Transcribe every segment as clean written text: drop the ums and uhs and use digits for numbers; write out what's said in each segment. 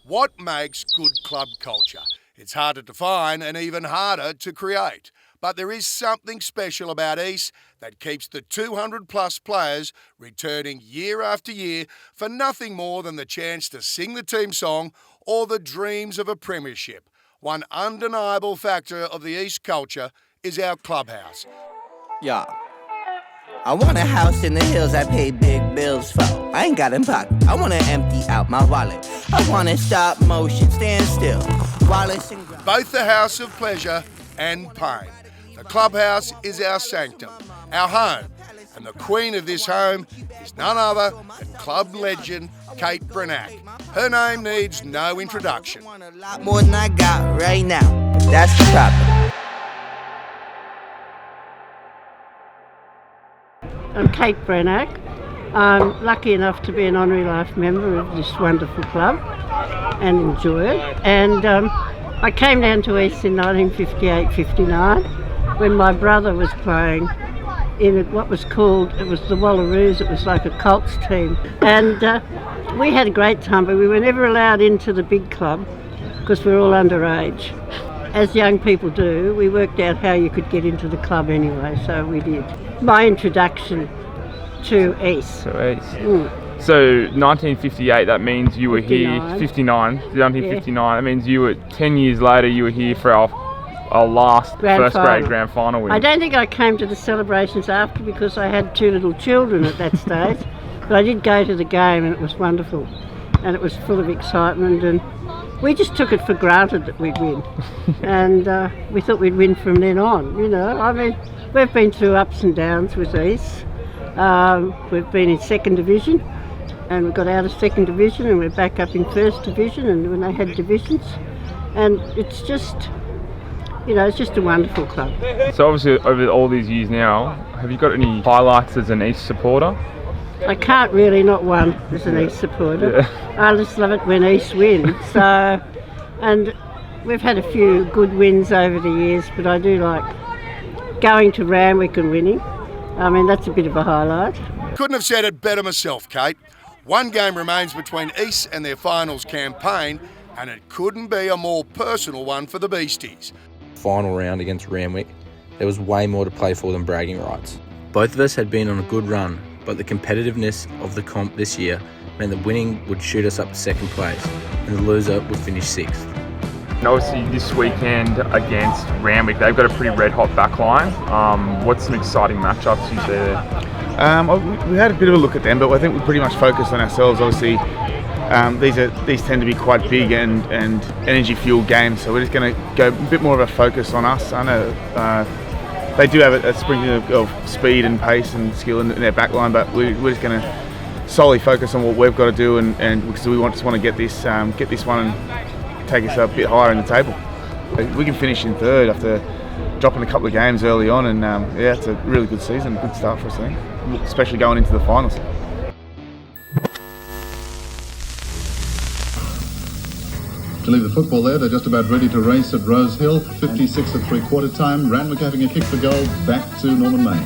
What makes good club culture? It's hard to define and even harder to create. But there is something special about East that keeps the 200 plus players returning year after year for nothing more than the chance to sing the team song or the dreams of a premiership. One undeniable factor of the East culture is our clubhouse. Yeah. I want a house in the hills I pay big bills for. I ain't got in pocket. I want to empty out my wallet. I want to stop motion, stand still. Wallace and Both the house of pleasure and pain. The clubhouse is our sanctum, our home. And the queen of this home is none other than club legend Kate Brenack. Her name needs no introduction. I want a lot more than I got right now. But that's the problem. I'm Kate Brenack. I'm lucky enough to be an honorary life member of this wonderful club and enjoy it. And I came down to East in 1958-59 when my brother was playing in what was called, it was the Wallaroos, it was like a Colts team. And we had a great time, but we were never allowed into the big club because we were all underage. As young people do, we worked out how you could get into the club anyway, so we did. My introduction to East. So 1958, that means you were 59. here, 1959, that means you were 10 years later, you were here for our last first grade grand final win. I don't think I came to the celebrations after because I had two little children at that stage, but I did go to the game and it was wonderful and it was full of excitement, and we just took it for granted that we'd win. And we thought we'd win from then on, you know. I mean, we've been through ups and downs with East. We've been in second division and we got out of second division and we're back up in first division, and when they had divisions, and it's just, you know, it's just a wonderful club. So obviously over all these years now, have you got any highlights as an East supporter? I can't really, not one as an East supporter. Yeah. I just love it when East wins. So, and we've had a few good wins over the years, but I do like going to Randwick and winning. I mean, that's a bit of a highlight. Couldn't have said it better myself, Kate. One game remains between East and their finals campaign, and it couldn't be a more personal one for the Beasties. Final round against Randwick, there was way more to play for than bragging rights. Both of us had been on a good run, but the competitiveness of the comp this year meant that winning would shoot us up to second place and the loser would finish sixth. And obviously this weekend against Randwick, they've got a pretty red hot back line. What's some exciting matchups you see there? We had a bit of a look at them, but I think we pretty much focused on ourselves. Obviously, these tend to be quite big and energy-fueled games, so we're just going to go a bit more of a focus on us. I know they do have a sprinkling of speed and pace and skill in their back line, but we're just going to solely focus on what we've got to do, and because we just want to get this one and take us a bit higher in the table. We can finish in third after dropping a couple of games early on, and it's a really good season, a good start for us, I think, especially going into the finals. To leave the football there, they're just about ready to race at Rose Hill. 56 at three-quarter time. Randwick having a kick for goal. Back to Norman Main.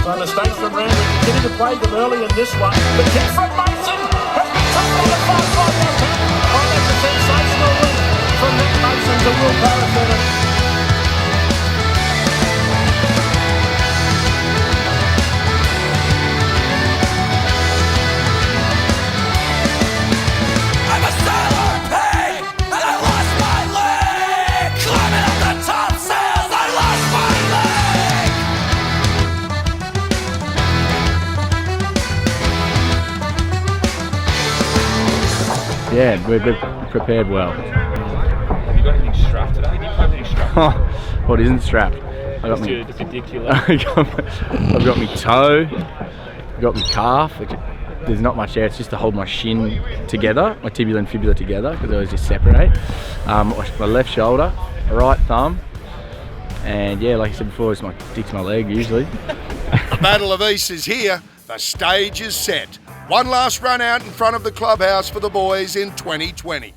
So mistakes from Randwick. Getting to play them early in this one. The kick from Mason has been taken on the far side left hand. Oh, that's a sensational win from Nick Mason to Will Parasetta. I'm a sailor pig and I lost my leg. Climbing up the top sails, I lost my leg. Yeah, we're prepared well. Have you got anything strapped today? Did you play anything strapped? What isn't strapped? I got Just your dick to your I've got my toe, I've got my calf, which there's not much there, it's just to hold my shin together, my tibia and fibula together, because they always just separate. My left shoulder, right thumb, and yeah, like I said before, it's my dick to my leg usually. The Battle of East is here. The stage is set. One last run out in front of the clubhouse for the boys in 2020.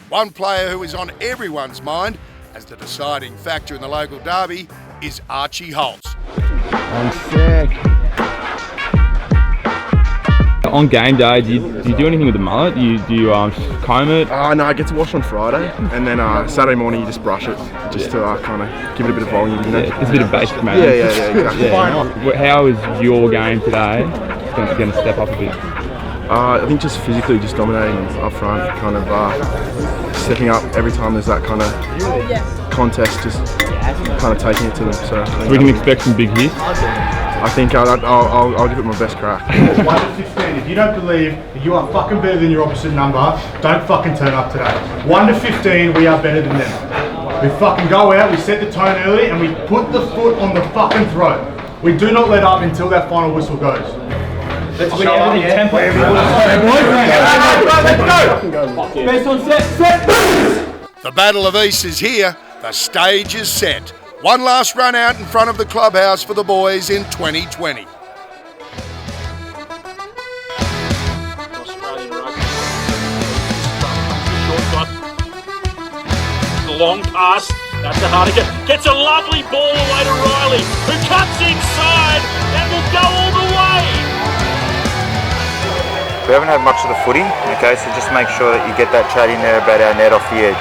One player who is on everyone's mind as the deciding factor in the local derby is Archie Holtz. I'm sick. On game day, do you do anything with the mullet? Do you comb it? No, I get to wash on Friday, and then Saturday morning you just brush it, just to kind of give it a bit of volume. You know? Yeah, it's a bit of basic magic. Yeah, exactly. Yeah. How is your game today going to step up a bit? I think just physically, just dominating up front, kind of stepping up every time there's that kind of contest, just kind of taking it to them. So we can expect some big hits. I think I'll give it my best crack. 1 to 15. If you don't believe that you are fucking better than your opposite number, don't fucking turn up today. 1 to 15, we are better than them. We fucking go out, we set the tone early, and we put the foot on the fucking throat. We do not let up until that final whistle goes. Let's show up. Tempo. Let's go. Best on set. The Battle of East is here. The stage is set. One last run out in front of the clubhouse for the boys in 2020. Australian rugby. Short shot. The long pass. That's a hard kick. Gets a lovely ball away to Riley, who cuts inside and will go all the way. We haven't had much of the footy, okay, so just make sure that you get that chat in there about our net off the edge.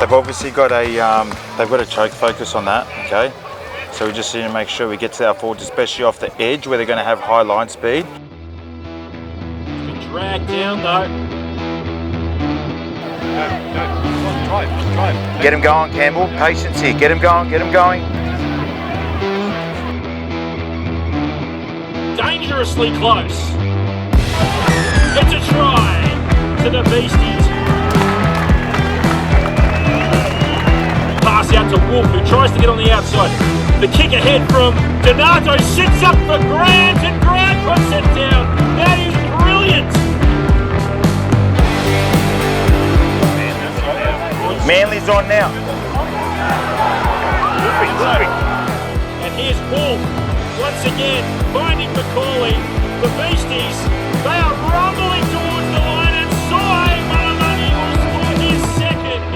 They've obviously got a choke focus on that, okay? So we just need to make sure we get to our forwards, especially off the edge where they're going to have high line speed. Been dragged down though. Drive. Get him going, Campbell. Patience here. Get him going. Dangerously close. It's a try to the Beasties. Pass out to Wolf, who tries to get on the outside. The kick ahead from Donato sits up for Grant, and Grant puts it down. That is brilliant. Manly's on now. And here's Wolf once again finding McCauley. The Beasties, they are rumbling towards the line, and Sai Malamani will score his second.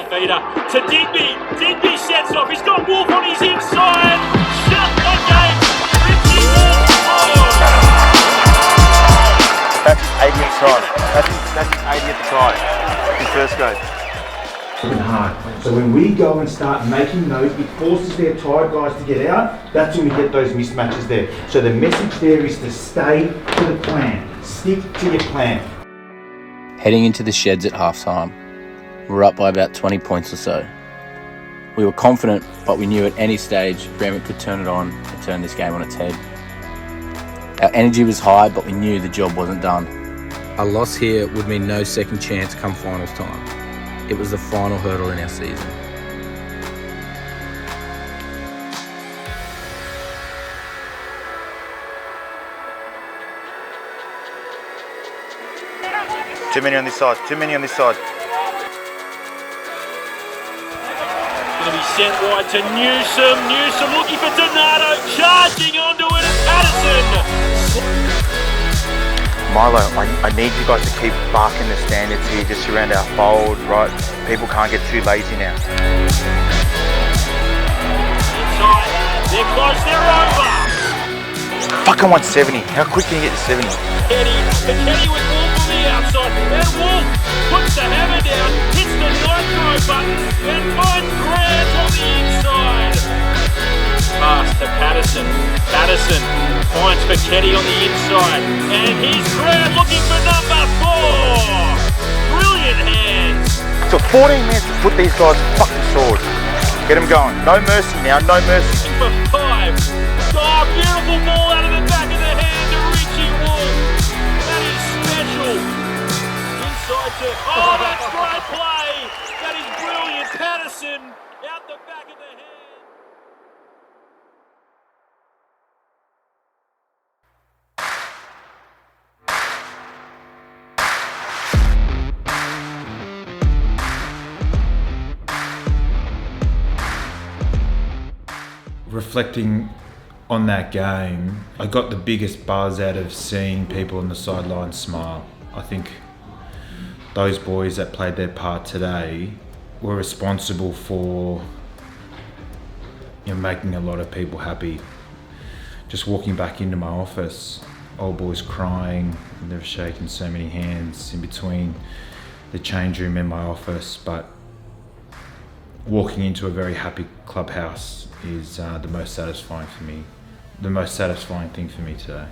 Feeder to Digby. Digby sets off. He's got Wolf on his inside. Shut the gate. Richie Wolf. That's his 80th try. That's his 80th try in first grade. Hard. So when we go and start making those, it forces their tired guys to get out. That's when we get those mismatches there. So the message there is to stay to the plan. Stick to your plan. Heading into the sheds at halftime, we were up by about 20 points or so. We were confident, but we knew at any stage Randwick could turn it on and turn this game on its head. Our energy was high, but we knew the job wasn't done. A loss here would mean no second chance come finals time. It was the final hurdle in our season. Too many on this side. Going to be sent wide to Newsom. Newsom looking for Donato, charging onto it, and Patterson. Milo, I need you guys to keep barking the standards here just around our fold, right? People can't get too lazy now. Inside, they're close, they're over. Fucking 170. How quick can you get to 70? Kenny with Wolf on the outside, and Wolf puts the hammer down, hits the nitro button, and finds Grant on the inside. Pass to Patterson. Patterson finds for Kenny on the inside, and here's Grant looking for number 4. Brilliant hands. So 14 minutes to put these guys fucking swords. Get them going. No mercy now, no mercy. For 5. Oh, beautiful ball out of the back of the hand to Richie Wolf. That is special. Inside to... Oh, that's great play. That is brilliant. Patterson out the back of the hand. reflecting on that game, I got the biggest buzz out of seeing people on the sideline smile. I think those boys that played their part today were responsible for making a lot of people happy. Just walking back into my office, old boys crying, and they've shaken so many hands in between the change room and my office, but walking into a very happy clubhouse is the most satisfying thing for me today.